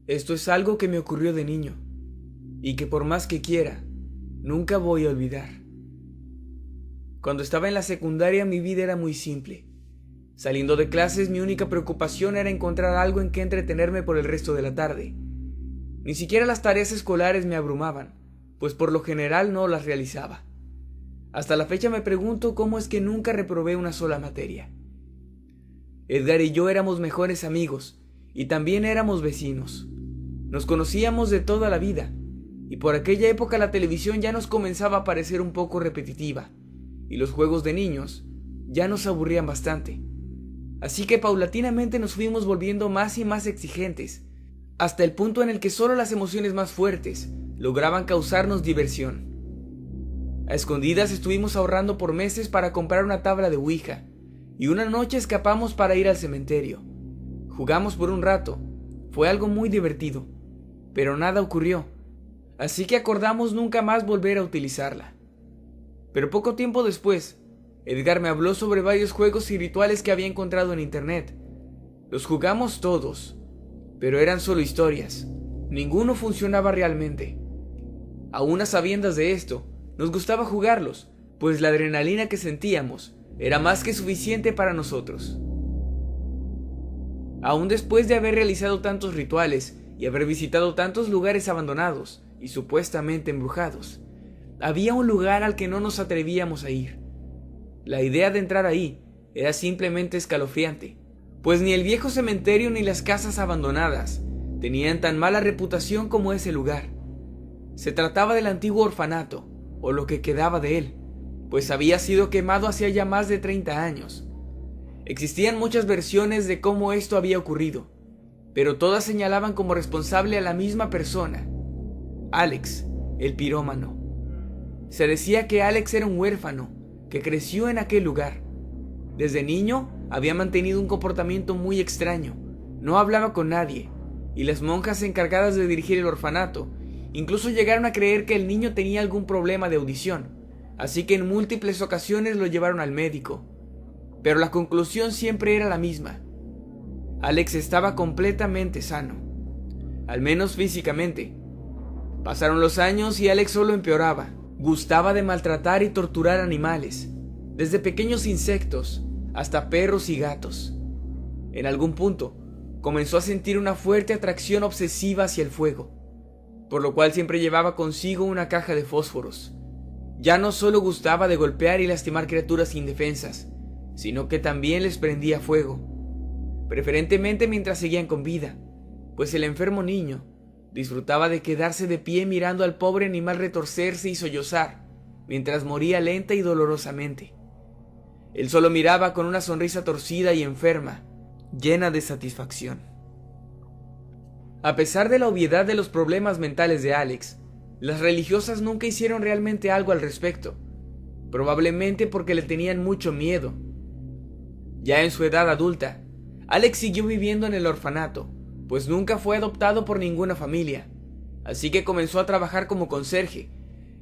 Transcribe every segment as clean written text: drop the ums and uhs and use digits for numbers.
Esto es algo que me ocurrió de niño y que por más que quiera, nunca voy a olvidar. Cuando estaba en la secundaria mi vida era muy simple. Saliendo de clases mi única preocupación era encontrar algo en que entretenerme por el resto de la tarde. Ni siquiera las tareas escolares me abrumaban, pues por lo general no las realizaba. Hasta la fecha me pregunto cómo es que nunca reprobé una sola materia. Edgar y yo éramos mejores amigos y también éramos vecinos. Nos conocíamos de toda la vida, y por aquella época la televisión ya nos comenzaba a parecer un poco repetitiva, y los juegos de niños ya nos aburrían bastante. Así que paulatinamente nos fuimos volviendo más y más exigentes, hasta el punto en el que solo las emociones más fuertes lograban causarnos diversión. A escondidas estuvimos ahorrando por meses para comprar una tabla de Ouija, y una noche escapamos para ir al cementerio. Jugamos por un rato, fue algo muy divertido, pero nada ocurrió, así que acordamos nunca más volver a utilizarla. Pero poco tiempo después, Edgar me habló sobre varios juegos y rituales que había encontrado en internet. Los jugamos todos, pero eran solo historias, ninguno funcionaba realmente. Aún a sabiendas de esto, nos gustaba jugarlos, pues la adrenalina que sentíamos era más que suficiente para nosotros. Aún después de haber realizado tantos rituales y haber visitado tantos lugares abandonados y supuestamente embrujados, había un lugar al que no nos atrevíamos a ir. La idea de entrar ahí era simplemente escalofriante, pues ni el viejo cementerio ni las casas abandonadas tenían tan mala reputación como ese lugar. Se trataba del antiguo orfanato, o lo que quedaba de él, pues había sido quemado hacía ya más de 30 años. Existían muchas versiones de cómo esto había ocurrido, pero todas señalaban como responsable a la misma persona, Alex, el pirómano. Se decía que Alex era un huérfano que creció en aquel lugar. Desde niño había mantenido un comportamiento muy extraño, no hablaba con nadie, y las monjas encargadas de dirigir el orfanato incluso llegaron a creer que el niño tenía algún problema de audición, así que en múltiples ocasiones lo llevaron al médico. Pero la conclusión siempre era la misma: Alex estaba completamente sano, al menos físicamente. Pasaron los años y Alex solo empeoraba. Gustaba de maltratar y torturar animales, desde pequeños insectos hasta perros y gatos. En algún punto, comenzó a sentir una fuerte atracción obsesiva hacia el fuego, por lo cual siempre llevaba consigo una caja de fósforos. Ya no solo gustaba de golpear y lastimar criaturas indefensas, sino que también les prendía fuego, preferentemente mientras seguían con vida, pues el enfermo niño disfrutaba de quedarse de pie mirando al pobre animal retorcerse y sollozar, mientras moría lenta y dolorosamente. Él solo miraba con una sonrisa torcida y enferma, llena de satisfacción. A pesar de la obviedad de los problemas mentales de Alex, las religiosas nunca hicieron realmente algo al respecto, probablemente porque le tenían mucho miedo. Ya en su edad adulta, Alex siguió viviendo en el orfanato, pues nunca fue adoptado por ninguna familia, así que comenzó a trabajar como conserje,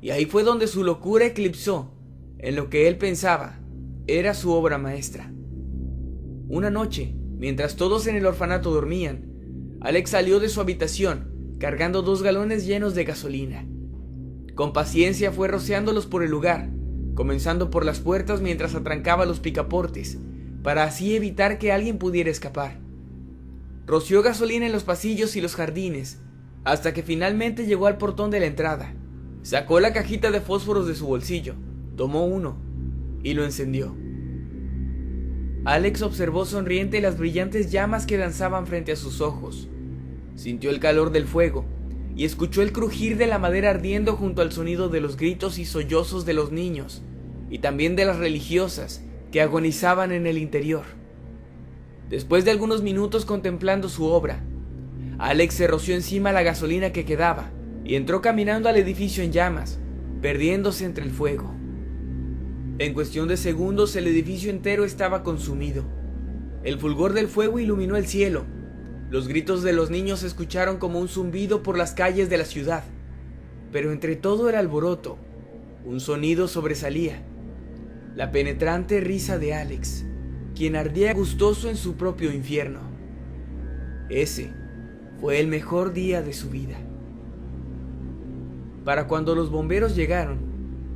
y ahí fue donde su locura eclipsó en lo que él pensaba era su obra maestra. Una noche, mientras todos en el orfanato dormían, Alex salió de su habitación cargando 2 galones llenos de gasolina. Con paciencia fue rociándolos por el lugar, comenzando por las puertas mientras atrancaba los picaportes, para así evitar que alguien pudiera escapar. Roció gasolina en los pasillos y los jardines, hasta que finalmente llegó al portón de la entrada. Sacó la cajita de fósforos de su bolsillo, tomó uno y lo encendió. Alex observó sonriente las brillantes llamas que danzaban frente a sus ojos. Sintió el calor del fuego y escuchó el crujir de la madera ardiendo junto al sonido de los gritos y sollozos de los niños y también de las religiosas que agonizaban en el interior. Después de algunos minutos contemplando su obra, Alex se roció encima la gasolina que quedaba y entró caminando al edificio en llamas, perdiéndose entre el fuego. En cuestión de segundos el edificio entero estaba consumido. El fulgor del fuego iluminó el cielo. Los gritos de los niños se escucharon como un zumbido por las calles de la ciudad. Pero entre todo el alboroto, un sonido sobresalía. La penetrante risa de Alex, quien ardía gustoso en su propio infierno. Ese fue el mejor día de su vida. Para cuando los bomberos llegaron,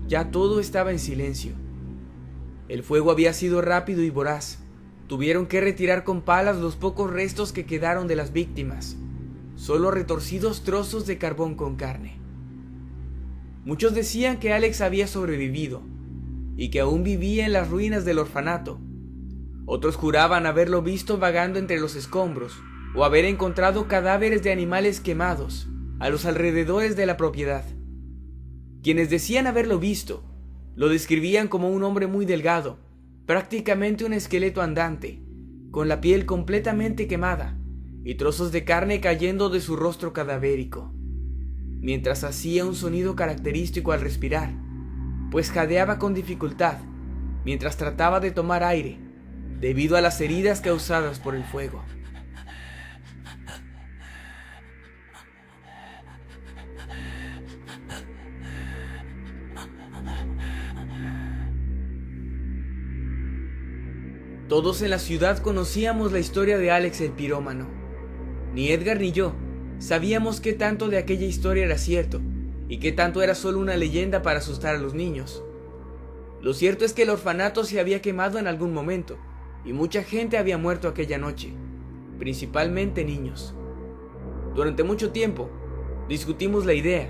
ya todo estaba en silencio. El fuego había sido rápido y voraz. Tuvieron que retirar con palas los pocos restos que quedaron de las víctimas, solo retorcidos trozos de carbón con carne. Muchos decían que Alex había sobrevivido y que aún vivía en las ruinas del orfanato. Otros juraban haberlo visto vagando entre los escombros o haber encontrado cadáveres de animales quemados a los alrededores de la propiedad. Quienes decían haberlo visto lo describían como un hombre muy delgado, prácticamente un esqueleto andante, con la piel completamente quemada y trozos de carne cayendo de su rostro cadavérico, mientras hacía un sonido característico al respirar, pues jadeaba con dificultad mientras trataba de tomar aire debido a las heridas causadas por el fuego. Todos en la ciudad conocíamos la historia de Alex el pirómano. Ni Edgar ni yo sabíamos qué tanto de aquella historia era cierto y qué tanto era solo una leyenda para asustar a los niños. Lo cierto es que el orfanato se había quemado en algún momento y mucha gente había muerto aquella noche, principalmente niños. Durante mucho tiempo discutimos la idea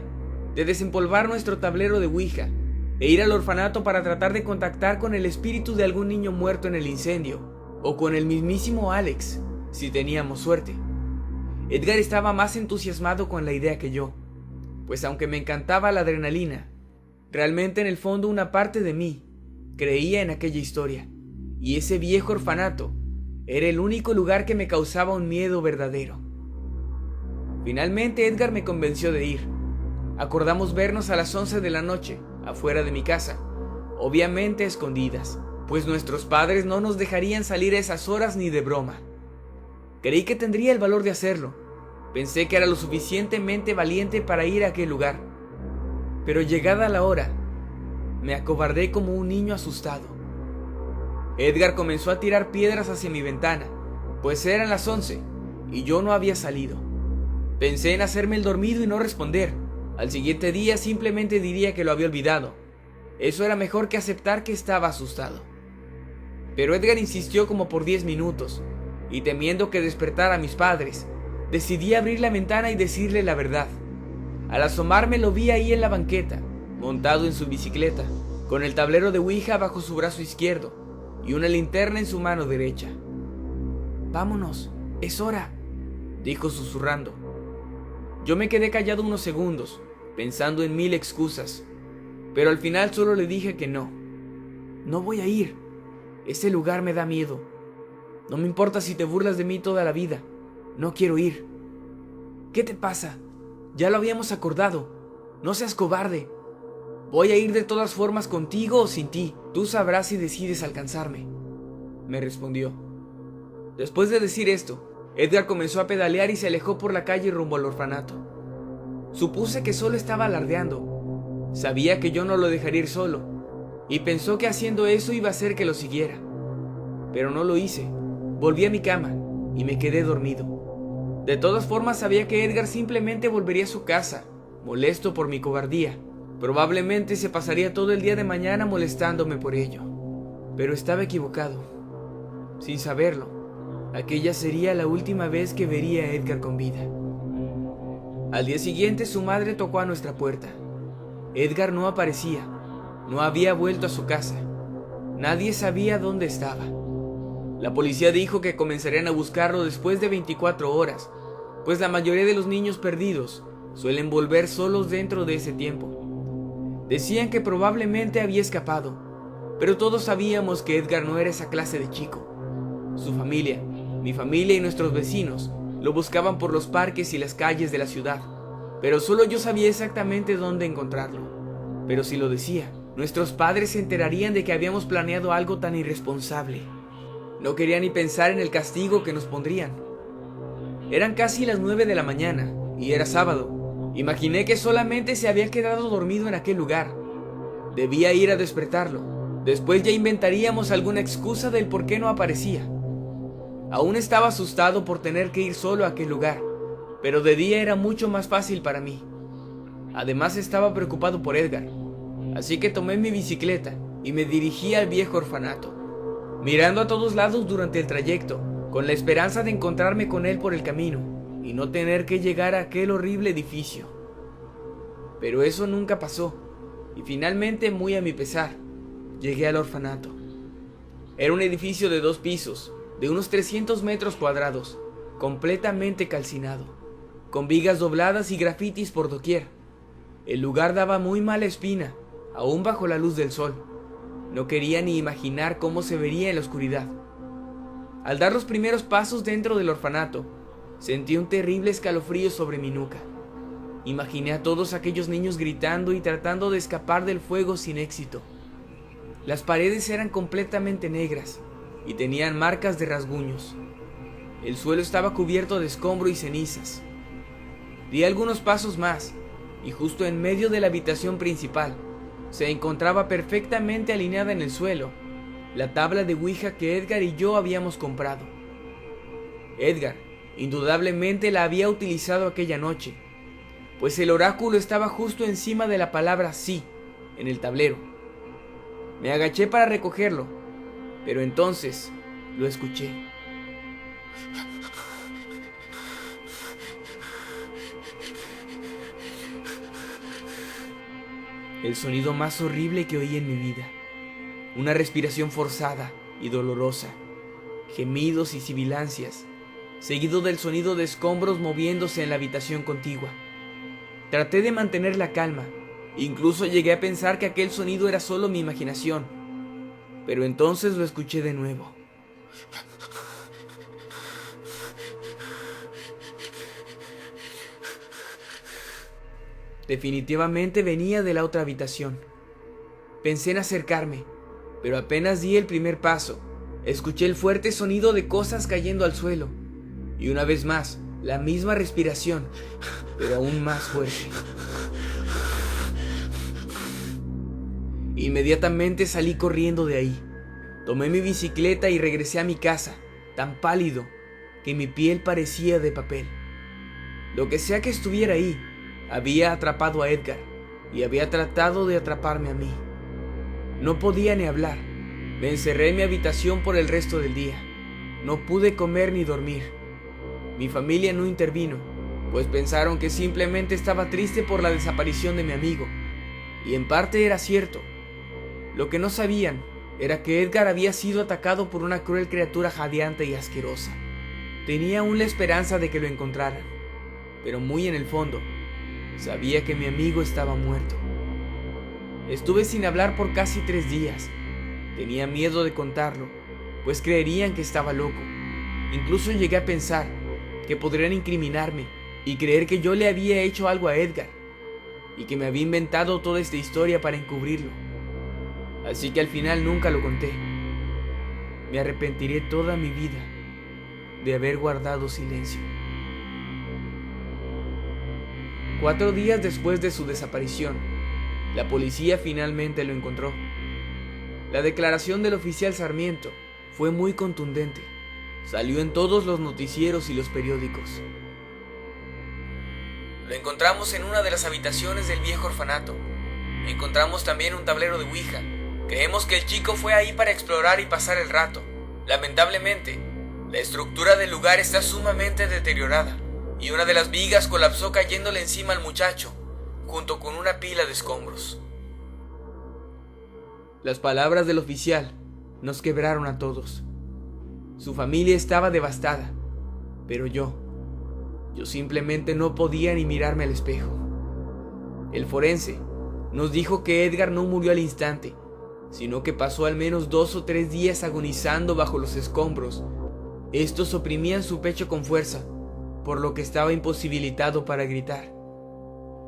de desempolvar nuestro tablero de Ouija e ir al orfanato para tratar de contactar con el espíritu de algún niño muerto en el incendio, o con el mismísimo Alex, si teníamos suerte. Edgar estaba más entusiasmado con la idea que yo, pues aunque me encantaba la adrenalina, realmente en el fondo una parte de mí creía en aquella historia, y ese viejo orfanato era el único lugar que me causaba un miedo verdadero. Finalmente Edgar me convenció de ir. Acordamos vernos a las 11 de la noche, afuera de mi casa, obviamente a escondidas, pues nuestros padres no nos dejarían salir a esas horas ni de broma. Creí que tendría el valor de hacerlo. Pensé que era lo suficientemente valiente para ir a aquel lugar. Pero llegada la hora, me acobardé como un niño asustado. Edgar comenzó a tirar piedras hacia mi ventana, pues eran las 11 y yo no había salido. Pensé en hacerme el dormido y no responder. Al siguiente día simplemente diría que lo había olvidado. Eso era mejor que aceptar que estaba asustado. Pero Edgar insistió como por 10 minutos, y temiendo que despertara a mis padres, decidí abrir la ventana y decirle la verdad. Al asomarme lo vi ahí en la banqueta, montado en su bicicleta, con el tablero de Ouija bajo su brazo izquierdo y una linterna en su mano derecha. «Vámonos, es hora», dijo susurrando. Yo me quedé callado unos segundos, pensando en 1000 excusas, pero al final solo le dije que no. «No voy a ir. Ese lugar me da miedo. No me importa si te burlas de mí toda la vida. No quiero ir». «¿Qué te pasa? Ya lo habíamos acordado. No seas cobarde. Voy a ir de todas formas contigo o sin ti. Tú sabrás si decides alcanzarme», me respondió. Después de decir esto, Edgar comenzó a pedalear y se alejó por la calle rumbo al orfanato. Supuse que solo estaba alardeando. Sabía que yo no lo dejaría ir solo, y pensó que haciendo eso iba a hacer que lo siguiera. Pero no lo hice. Volví a mi cama y me quedé dormido. De todas formas sabía que Edgar simplemente volvería a su casa, molesto por mi cobardía. Probablemente se pasaría todo el día de mañana molestándome por ello. Pero estaba equivocado. Sin saberlo, aquella sería la última vez que vería a Edgar con vida. Al día siguiente su madre tocó a nuestra puerta. Edgar no aparecía. No había vuelto a su casa. Nadie sabía dónde estaba. La policía dijo que comenzarían a buscarlo después de 24 horas, pues la mayoría de los niños perdidos suelen volver solos dentro de ese tiempo. Decían que probablemente había escapado, pero todos sabíamos que Edgar no era esa clase de chico. Su familia, mi familia y nuestros vecinos lo buscaban por los parques y las calles de la ciudad, pero solo yo sabía exactamente dónde encontrarlo. Pero si lo decía, nuestros padres se enterarían de que habíamos planeado algo tan irresponsable. No quería ni pensar en el castigo que nos pondrían. Eran casi las 9 de la mañana y era sábado. Imaginé que solamente se había quedado dormido en aquel lugar. Debía ir a despertarlo. Después ya inventaríamos alguna excusa del por qué no aparecía. Aún estaba asustado por tener que ir solo a aquel lugar, pero de día era mucho más fácil para mí. Además estaba preocupado por Edgar, así que tomé mi bicicleta y me dirigí al viejo orfanato, mirando a todos lados durante el trayecto, con la esperanza de encontrarme con él por el camino y no tener que llegar a aquel horrible edificio. Pero eso nunca pasó, y finalmente, muy a mi pesar, llegué al orfanato. Era un edificio de 2 pisos, de unos 300 metros cuadrados, completamente calcinado, con vigas dobladas y grafitis por doquier. El lugar daba muy mala espina, aún bajo la luz del sol. No quería ni imaginar cómo se vería en la oscuridad. Al dar los primeros pasos dentro del orfanato, sentí un terrible escalofrío sobre mi nuca. Imaginé a todos aquellos niños gritando y tratando de escapar del fuego sin éxito. Las paredes eran completamente negras y tenían marcas de rasguños. El suelo estaba cubierto de escombro y cenizas. Di algunos pasos más y justo en medio de la habitación principal se encontraba perfectamente alineada en el suelo la tabla de Ouija que Edgar y yo habíamos comprado. Edgar indudablemente la había utilizado aquella noche, pues el oráculo estaba justo encima de la palabra sí en el tablero. Me agaché para recogerlo, pero entonces lo escuché. El sonido más horrible que oí en mi vida. Una respiración forzada y dolorosa, gemidos y sibilancias, seguido del sonido de escombros moviéndose en la habitación contigua. Traté de mantener la calma, incluso llegué a pensar que aquel sonido era solo mi imaginación, pero entonces lo escuché de nuevo. Definitivamente venía de la otra habitación. Pensé en acercarme, pero apenas di el primer paso, escuché el fuerte sonido de cosas cayendo al suelo, y una vez más, la misma respiración, pero aún más fuerte. Inmediatamente salí corriendo de ahí. Tomé mi bicicleta y regresé a mi casa, tan pálido que mi piel parecía de papel. Lo que sea que estuviera ahí, había atrapado a Edgar y había tratado de atraparme a mí. No podía ni hablar. Me encerré en mi habitación por el resto del día. No pude comer ni dormir. Mi familia no intervino, pues pensaron que simplemente estaba triste por la desaparición de mi amigo. Y en parte era cierto. Lo que no sabían era que Edgar había sido atacado por una cruel criatura jadeante y asquerosa. Tenía aún la esperanza de que lo encontraran, pero muy en el fondo, sabía que mi amigo estaba muerto. Estuve sin hablar por casi 3 días. Tenía miedo de contarlo, pues creerían que estaba loco. Incluso llegué a pensar que podrían incriminarme y creer que yo le había hecho algo a Edgar, y que me había inventado toda esta historia para encubrirlo. Así que al final nunca lo conté. Me arrepentiré toda mi vida de haber guardado silencio. 4 días después de su desaparición, la policía finalmente lo encontró. La declaración del oficial Sarmiento fue muy contundente. Salió en todos los noticieros y los periódicos. Lo encontramos en una de las habitaciones del viejo orfanato. Encontramos también un tablero de Ouija. Creemos que el chico fue ahí para explorar y pasar el rato. Lamentablemente, la estructura del lugar está sumamente deteriorada y una de las vigas colapsó cayéndole encima al muchacho, junto con una pila de escombros. Las palabras del oficial nos quebraron a todos. Su familia estaba devastada, pero yo simplemente no podía ni mirarme al espejo. El forense nos dijo que Edgar no murió al instante, sino que pasó al menos 2 o 3 días agonizando bajo los escombros. Estos oprimían su pecho con fuerza, por lo que estaba imposibilitado para gritar.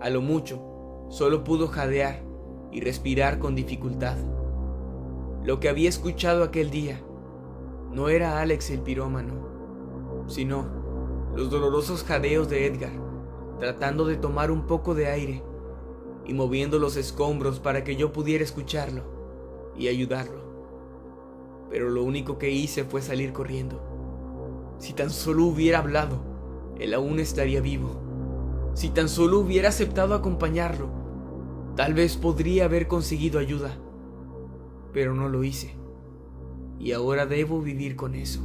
A lo mucho, solo pudo jadear y respirar con dificultad. Lo que había escuchado aquel día no era Alex el pirómano, sino los dolorosos jadeos de Edgar, tratando de tomar un poco de aire y moviendo los escombros para que yo pudiera escucharlo y ayudarlo. Pero lo único que hice fue salir corriendo. Si tan solo hubiera hablado, él aún estaría vivo. Si tan solo hubiera aceptado acompañarlo, tal vez podría haber conseguido ayuda. Pero no lo hice. Y ahora debo vivir con eso.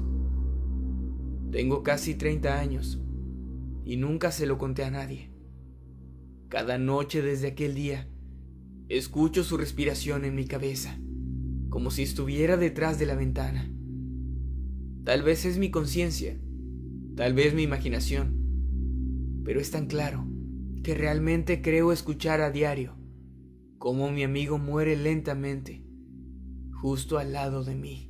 Tengo casi 30 años y nunca se lo conté a nadie. Cada noche desde aquel día, escucho su respiración en mi cabeza, como si estuviera detrás de la ventana. Tal vez es mi conciencia, tal vez mi imaginación, pero es tan claro que realmente creo escuchar a diario cómo mi amigo muere lentamente, justo al lado de mí.